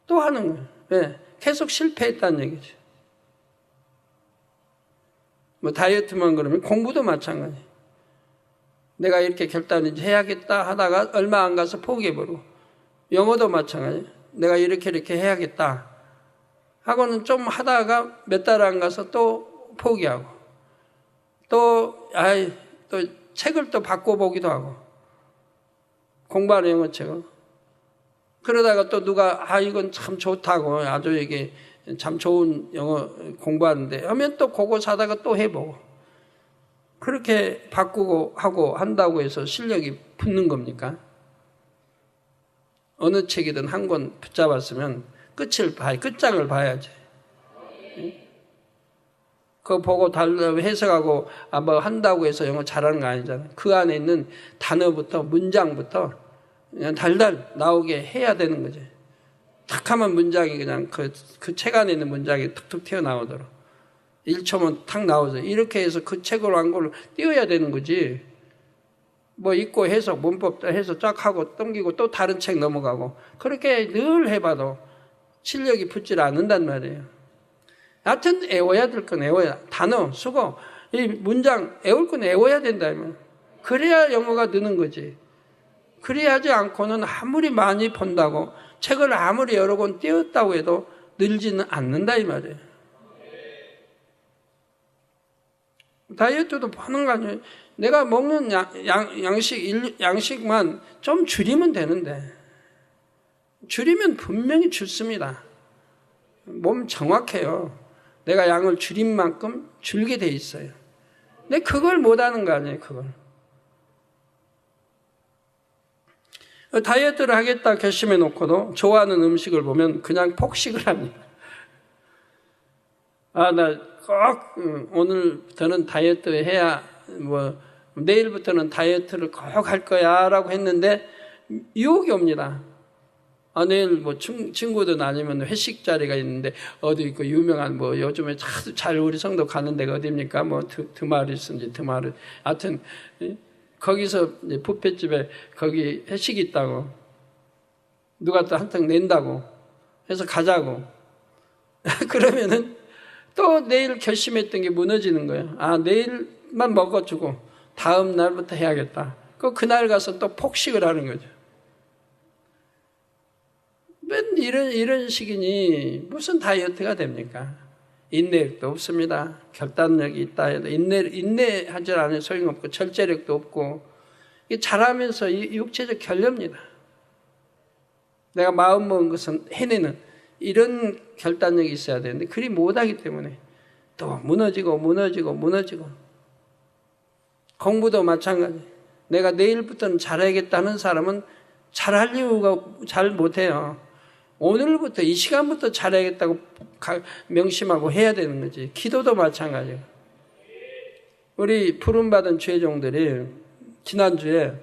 또 하는 거예요. 왜? 계속 실패했다는 얘기죠. 뭐 다이어트만 그러면 공부도 마찬가지. 내가 이렇게 결단을 해야겠다 하다가 얼마 안 가서 포기해버리고 영어도 마찬가지. 내가 이렇게 해야겠다 하고는 좀 하다가 몇 달 안 가서 또 포기하고 또 책을 또 바꿔보기도 하고, 공부하는 영어책을. 그러다가 또 누가 이건 참 좋다고, 아주 이게 참 좋은 영어 공부하는데 하면 또 그거 사다가 또 해보고, 그렇게 바꾸고 하고 한다고 해서 실력이 붙는 겁니까? 어느 책이든 한 권 붙잡았으면 끝장을 봐야지. 그거 보고 해석하고 뭐 한다고 해서 영어 잘하는 거 아니잖아요. 그 안에 있는 단어부터 문장부터 그냥 달달 나오게 해야 되는 거지. 탁 하면 문장이 그냥 그 책 안에 있는 문장이 툭툭 튀어나오도록 1초면 탁 나오죠. 이렇게 해서 그 책으로 한 걸로 띄워야 되는 거지. 뭐 읽고 해석, 문법 해서 쫙 하고 넘기고 또 다른 책 넘어가고 그렇게 늘 해봐도 실력이 붙질 않는단 말이에요. 하여튼 애워야 될 건 애워야. 단어, 수거, 이 문장 애울 건 애워야 된다면. 그래야 영어가 느는 거지. 그래야지 않고는 아무리 많이 본다고 책을 아무리 여러 권 띄웠다고 해도 늘지는 않는다 이 말이에요. 다이어트도 보는 거 아니에요. 내가 먹는 양식만 좀 줄이면 되는데 줄이면 분명히 줄습니다. 몸 정확해요. 내가 양을 줄인 만큼 줄게 돼 있어요. 근데 그걸 못하는 거 아니에요. 그걸. 다이어트를 하겠다 결심해 놓고도 좋아하는 음식을 보면 그냥 폭식을 합니다. 나 꼭 오늘부터는 다이어트 해야 내일부터는 다이어트를 꼭 할 거야 라고 했는데 유혹이 옵니다. 내일 친구들 아니면 회식 자리가 있는데 어디 유명한 요즘에 잘 우리 성도 가는 데가 어디입니까? 드마리스인지 하여튼 거기서 뷔페집에 거기 회식이 있다고 누가 또 한턱 낸다고 해서 가자고 그러면은 또 내일 결심했던 게 무너지는 거예요. 내일만 먹어주고 다음 날부터 해야겠다. 그날 가서 또 폭식을 하는 거죠. 맨 이런 식이니 무슨 다이어트가 됩니까? 인내력도 없습니다. 결단력이 있다 해도 인내하지 않으면 소용없고 절제력도 없고 이게 잘하면서 육체적 결례입니다. 내가 마음 먹은 것은 해내는 이런 결단력이 있어야 되는데 그리 못하기 때문에 또 무너지고 공부도 마찬가지. 내가 내일부터는 잘해야겠다는 사람은 잘할 이유가 잘 못해요. 오늘부터 이 시간부터 잘해야겠다고 명심하고 해야 되는 거지. 기도도 마찬가지예요. 우리 부름받은 주회종들이 지난주에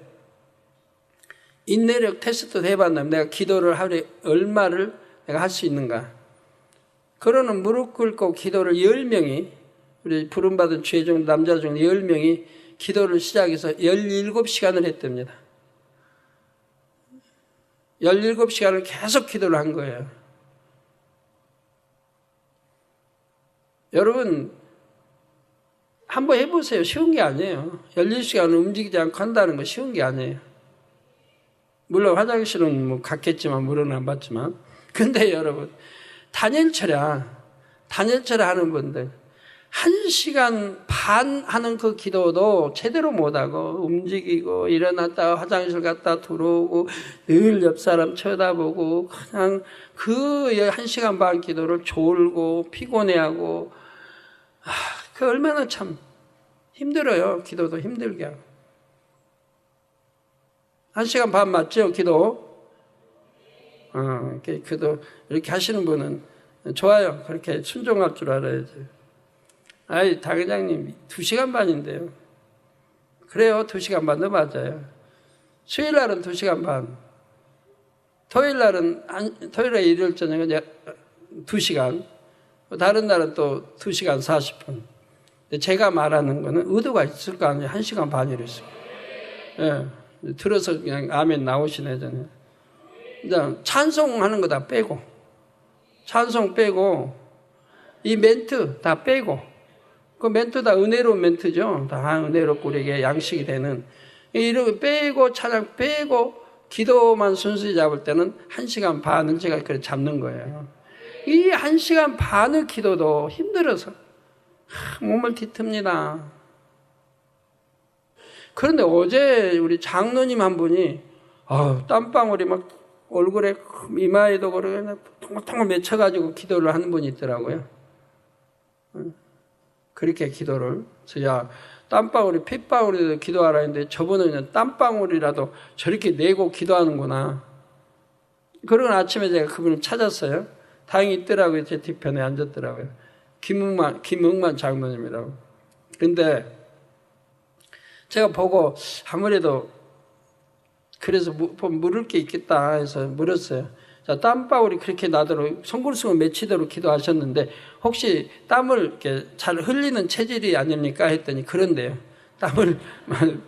인내력 테스트 해봤나면 내가 기도를 하루에 얼마를 내가 할 수 있는가. 그러는 무릎 꿇고 기도를 10명이 우리 부름받은 주회종 남자 중 10명이 기도를 시작해서 17시간을 했답니다. 17시간을 계속 기도를 한 거예요. 여러분 한번 해보세요. 쉬운 게 아니에요. 17시간을 움직이지 않고 한다는 거 쉬운 게 아니에요. 물론 화장실은 갔겠지만 물은 안 받지만 근데 여러분 단일철야 하는 분들 1시간 반 하는 그 기도도 제대로 못하고 움직이고 일어났다 화장실 갔다 들어오고 늘 옆 사람 쳐다보고 그냥 그 1시간 반 기도를 졸고 피곤해하고 그 얼마나 참 힘들어요. 기도도 힘들게 하고 1시간 반 맞죠? 기도? 기도 이렇게 하시는 분은 좋아요. 그렇게 순종할 줄 알아야지. 당 회장님 2시간 반인데요. 그래요. 2시간 반도 맞아요. 수요일 날은 2시간 반. 토요일에 일요일 저녁은 2시간. 다른 날은 또 2시간 40분. 제가 말하는 거는 의도가 있을 거 아니에요. 1시간 반이랬어요. 예. 들어서 그냥 아멘 나오시네잖아요. 찬송하는 거 다 빼고, 찬송 빼고, 이 멘트 다 빼고, 그 멘트 다 은혜로운 멘트죠. 다 은혜롭고 우리에게 양식이 되는. 이렇게 빼고, 찬양 빼고, 기도만 순수히 잡을 때는 1시간 반을 제가 그렇게 잡는 거예요. 이 1시간 반의 기도도 힘들어서 몸을 뒤틉니다. 그런데 어제 우리 장로님 한 분이 땀방울이 막 얼굴에 이마에도 그러고 통통통 맺혀가지고 기도를 하는 분이 있더라고요. 그렇게 기도를. 그래서 야, 땀방울이 핏방울이라도 기도하라 했는데 저분은 그냥 땀방울이라도 저렇게 내고 기도하는구나. 그러고 아침에 제가 그분을 찾았어요. 다행히 있더라고요. 제 뒤편에 앉았더라고요. 김흥만 장로님이라고. 근데 제가 보고 아무래도 그래서 물을 게 있겠다 해서 물었어요. 자, 땀방울이 그렇게 나도록 손글씨가 맺히도록 기도하셨는데 혹시 땀을 이렇게 잘 흘리는 체질이 아닙니까? 했더니 그런데요. 땀을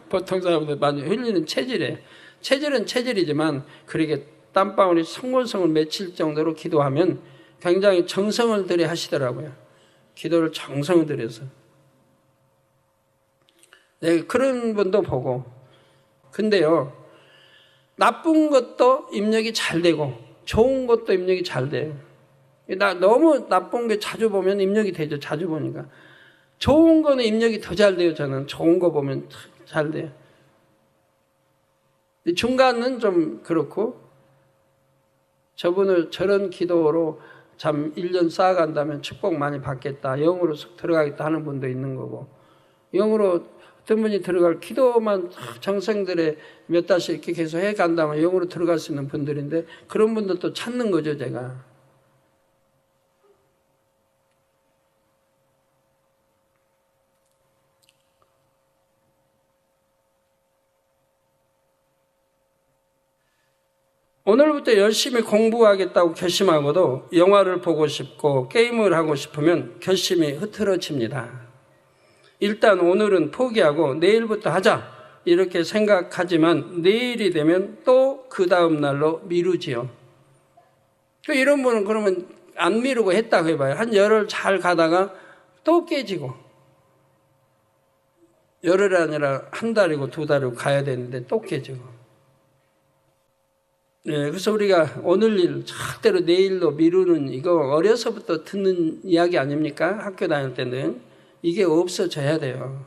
보통 사람들 많이 흘리는 체질이에요. 체질은 체질이지만 그렇게 땀방울이 송골송골 맺힐 정도로 기도하면 굉장히 정성을 들여 하시더라고요. 기도를 정성을 들여서. 네, 그런 분도 보고. 근데요, 나쁜 것도 입력이 잘 되고 좋은 것도 입력이 잘 돼요. 너무 나쁜 게 자주 보면 입력이 되죠. 자주 보니까. 좋은 거는 입력이 더 잘 돼요. 저는 좋은 거 보면 잘 돼요. 중간은 좀 그렇고 저분을 저런 기도로 참 1년 쌓아간다면 축복 많이 받겠다. 영으로 들어가겠다 하는 분도 있는 거고 영으로 어떤 분이 들어갈 기도만 정성들에 몇 달씩 이렇게 계속 해간다면 영으로 들어갈 수 있는 분들인데 그런 분들도 찾는 거죠. 제가. 오늘부터 열심히 공부하겠다고 결심하고도 영화를 보고 싶고 게임을 하고 싶으면 결심이 흐트러집니다. 일단 오늘은 포기하고 내일부터 하자 이렇게 생각하지만 내일이 되면 또 그 다음 날로 미루지요. 이런 분은 그러면 안 미루고 했다고 해봐요. 한 열흘 잘 가다가 또 깨지고 열흘이 아니라 한 달이고 두 달이고 가야 되는데 또 깨지고. 네, 그래서 우리가 오늘 일 절대로 내일로 미루는 이거 어려서부터 듣는 이야기 아닙니까? 학교 다닐 때는 이게 없어져야 돼요.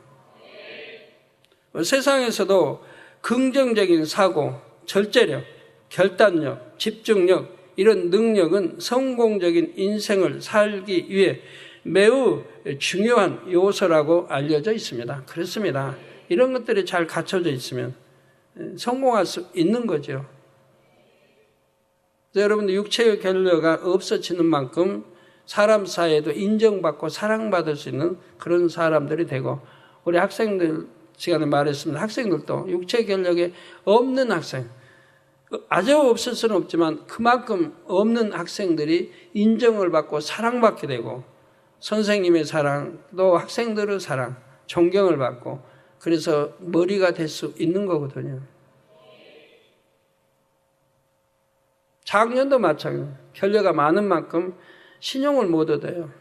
세상에서도 긍정적인 사고, 절제력, 결단력, 집중력 이런 능력은 성공적인 인생을 살기 위해 매우 중요한 요소라고 알려져 있습니다. 그렇습니다. 이런 것들이 잘 갖춰져 있으면 성공할 수 있는 거죠. 여러분들 육체의 결여가 없어지는 만큼 사람 사이에도 인정받고 사랑받을 수 있는 그런 사람들이 되고 우리 학생들 시간에 말했습니다. 학생들도 육체 결력이 없는 학생 아주 없을 수는 없지만 그만큼 없는 학생들이 인정을 받고 사랑받게 되고 선생님의 사랑 또 학생들의 사랑 존경을 받고 그래서 머리가 될 수 있는 거거든요. 작년도 마찬가지예요. 결여가 많은 만큼 신용을 못 얻어요.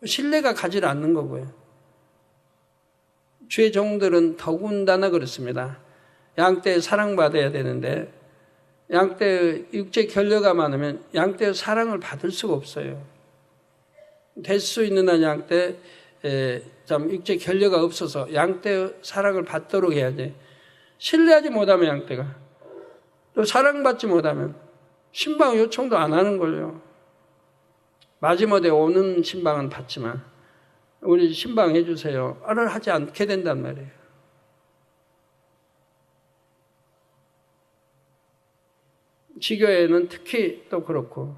신뢰가 가지 않는 거고요. 주의 종들은 더군다나 그렇습니다. 양떼에 사랑받아야 되는데 양떼의 육체 결여가 많으면 양떼의 사랑을 받을 수가 없어요. 될 수 있는 한 양떼 육체 결여가 없어서 양떼의 사랑을 받도록 해야지. 신뢰하지 못하면 양떼가 또 사랑받지 못하면 신방 요청도 안 하는 걸요. 마지못해 오는 신방은 받지만 우리 신방 해주세요. 하지 않게 된단 말이에요. 지교회는 특히 또 그렇고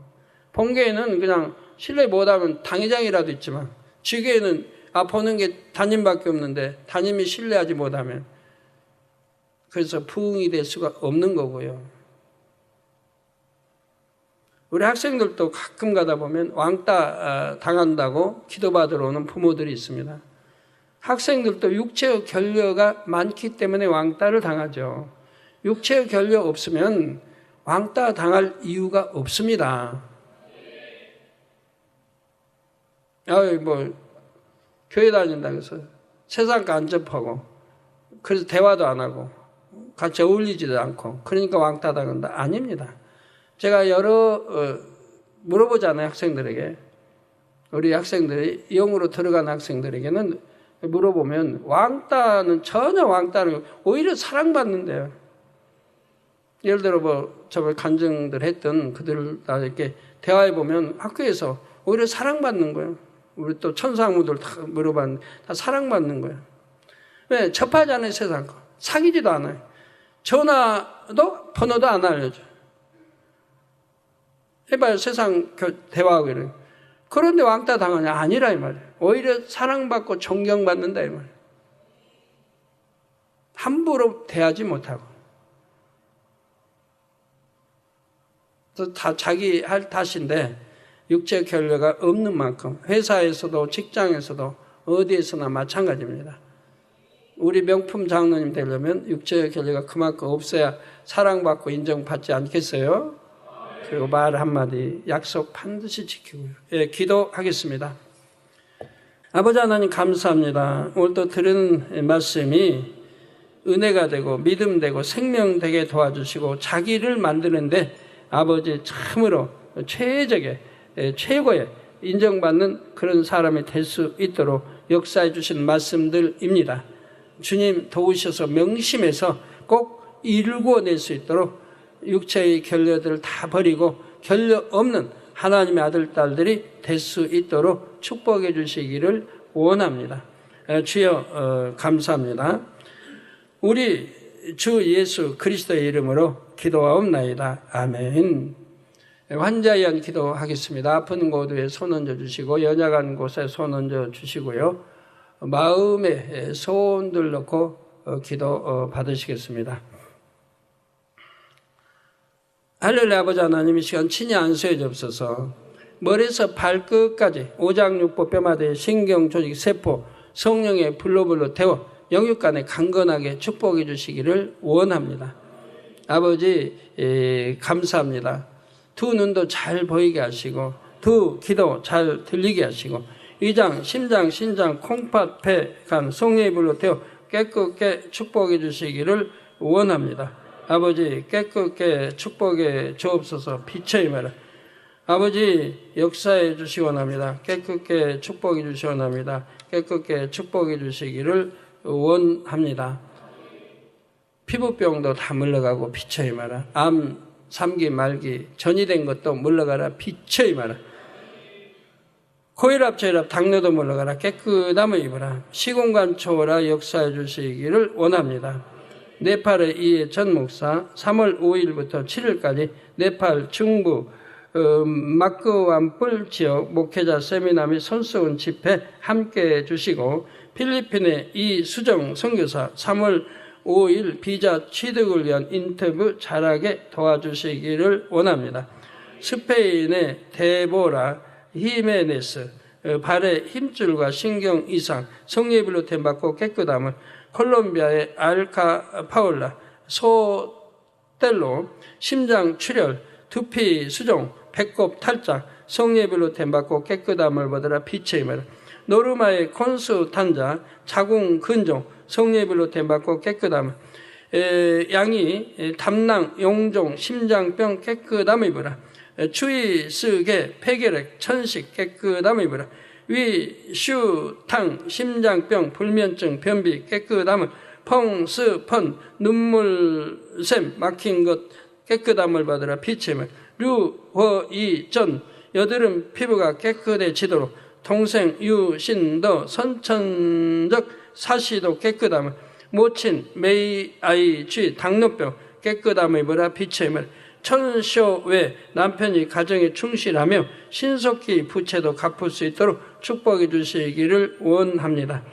본교회는 그냥 신뢰 못하면 당회장이라도 있지만 지교회는 보는 게 담임밖에 없는데 담임이 신뢰하지 못하면 그래서 부흥이 될 수가 없는 거고요. 우리 학생들도 가끔 가다 보면 왕따 당한다고 기도받으러 오는 부모들이 있습니다. 학생들도 육체의 결여가 많기 때문에 왕따를 당하죠. 육체의 결여 없으면 왕따 당할 이유가 없습니다. 교회 다닌다 그래서 세상과 안 접하고 그래서 대화도 안 하고 같이 어울리지도 않고 그러니까 왕따 당한다. 아닙니다. 제가 물어보잖아요, 학생들에게. 우리 학생들이 영으로 들어간 학생들에게는 물어보면 왕따는 전혀 왕따는 오히려 사랑받는데요. 예를 들어 저번에 간증들 했던 그들을 다 이렇게 대화해 보면 학교에서 오히려 사랑받는 거예요. 우리 또 천사학무들 다 물어봤는데 다 사랑받는 거예요. 왜? 접하지 않아요, 세상 거. 사귀지도 않아요. 전화도 번호도 안 알려줘요. 해봐요, 세상 대화하고 이래요. 그런데 왕따 당하냐? 아니라 이 말이에요. 오히려 사랑받고 존경받는다 이 말이에요. 함부로 대하지 못하고. 다 자기 할 탓인데 육체 결례가 없는 만큼 회사에서도 직장에서도 어디에서나 마찬가지입니다. 우리 명품 장로님 되려면 육체 결례가 그만큼 없어야 사랑받고 인정받지 않겠어요? 그리고 말 한마디 약속 반드시 지키고요. 예, 기도하겠습니다. 아버지 하나님 감사합니다. 오늘 또 들은 말씀이 은혜가 되고 믿음 되고 생명 되게 도와주시고 자기를 만드는데 아버지 참으로 최적의 최고의 인정받는 그런 사람이 될 수 있도록 역사해 주신 말씀들입니다. 주님 도우셔서 명심해서 꼭 이루어낼 수 있도록 육체의 결례들을 다 버리고 결례 없는 하나님의 아들, 딸들이 될 수 있도록 축복해 주시기를 원합니다. 주여 감사합니다. 우리 주 예수 그리스도의 이름으로 기도하옵나이다. 아멘. 환자에 의한 기도하겠습니다. 아픈 곳 위에 손 얹어 주시고 연약한 곳에 손 얹어 주시고요. 마음에 소원들 넣고 기도 받으시겠습니다. 할렐루야. 아버지 하나님 이 시간 친히 안수해 주옵소서. 머리에서 발끝까지 오장육부 뼈마디 신경 조직 세포 성령의 불로 태워 영육간에 강건하게 축복해 주시기를 원합니다. 아버지 감사합니다. 두 눈도 잘 보이게 하시고 두 귀도 잘 들리게 하시고 위장, 심장, 신장, 콩팥, 폐, 간, 성령의 불로 태워 깨끗게 축복해 주시기를 원합니다. 아버지 깨끗게 축복해 주옵소서. 빛의 임하라. 아버지 역사해 주시기 원합니다. 깨끗게 축복해 주시기 원합니다. 깨끗게 축복해 주시기를 원합니다. 피부병도 다 물러가고 빛의 임하라. 암, 삼기, 말기, 전이 된 것도 물러가라. 빛의 임하라. 고혈압, 저혈압, 당뇨도 물러가라. 깨끗함을 입어라. 시공간 초월하 역사해 주시기를 원합니다. 네팔의 이해전 목사 3월 5일부터 7일까지 네팔 중부 마크완뿔 지역 목회자 세미나 및 손수훈 집회 함께해 주시고 필리핀의 이수정 선교사 3월 5일 비자 취득을 위한 인터뷰 잘하게 도와주시기를 원합니다. 스페인의 데보라 히메네스 발의 힘줄과 신경 이상 성령의 불로 됨받고 깨끗함을 콜롬비아의 알카 파울라 소텔로 심장 출혈 두피 수종 배꼽 탈장 성령의 불로 됨받고 깨끗함을 받으라. 빛의 힘을 노르마의 콘스탄자 자궁 근종 성령의 불로 됨받고 깨끗함을 양이 담낭 용종 심장병 깨끗함을 입으라. 추위 쓰게 폐결핵 천식 깨끗함을 입으라. 위, 슈, 탕, 심장병, 불면증, 변비 깨끗함을 펑, 스, 펀, 눈물샘, 막힌 것 깨끗함을 받으라. 빛의 힘을 류, 워, 이, 전 여드름 피부가 깨끗해지도록 동생, 유, 신, 더 선천적 사시도 깨끗함을 모친, 메이, 아이, 쥐, 당뇨병 깨끗함을 입으라. 빛의 힘을 천쇼 외 남편이 가정에 충실하며 신속히 부채도 갚을 수 있도록 축복해 주시기를 원합니다.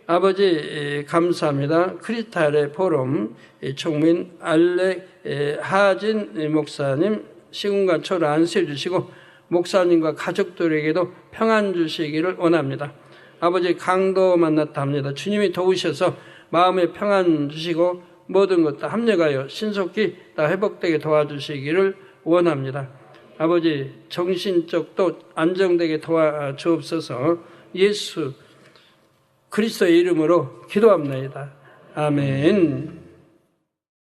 아버지 감사합니다. 크리스탈의 보름 총민 알렉 하진 목사님 시공간 초를 안수해 주시고 목사님과 가족들에게도 평안 주시기를 원합니다. 아버지 강도 만났다 합니다. 주님이 도우셔서 마음에 평안 주시고 모든 것 다 합력하여 신속히 다 회복되게 도와주시기를 원합니다. 아버지 정신적도 안정되게 도와주옵소서. 예수 그리스도의 이름으로 기도합니다. 아멘.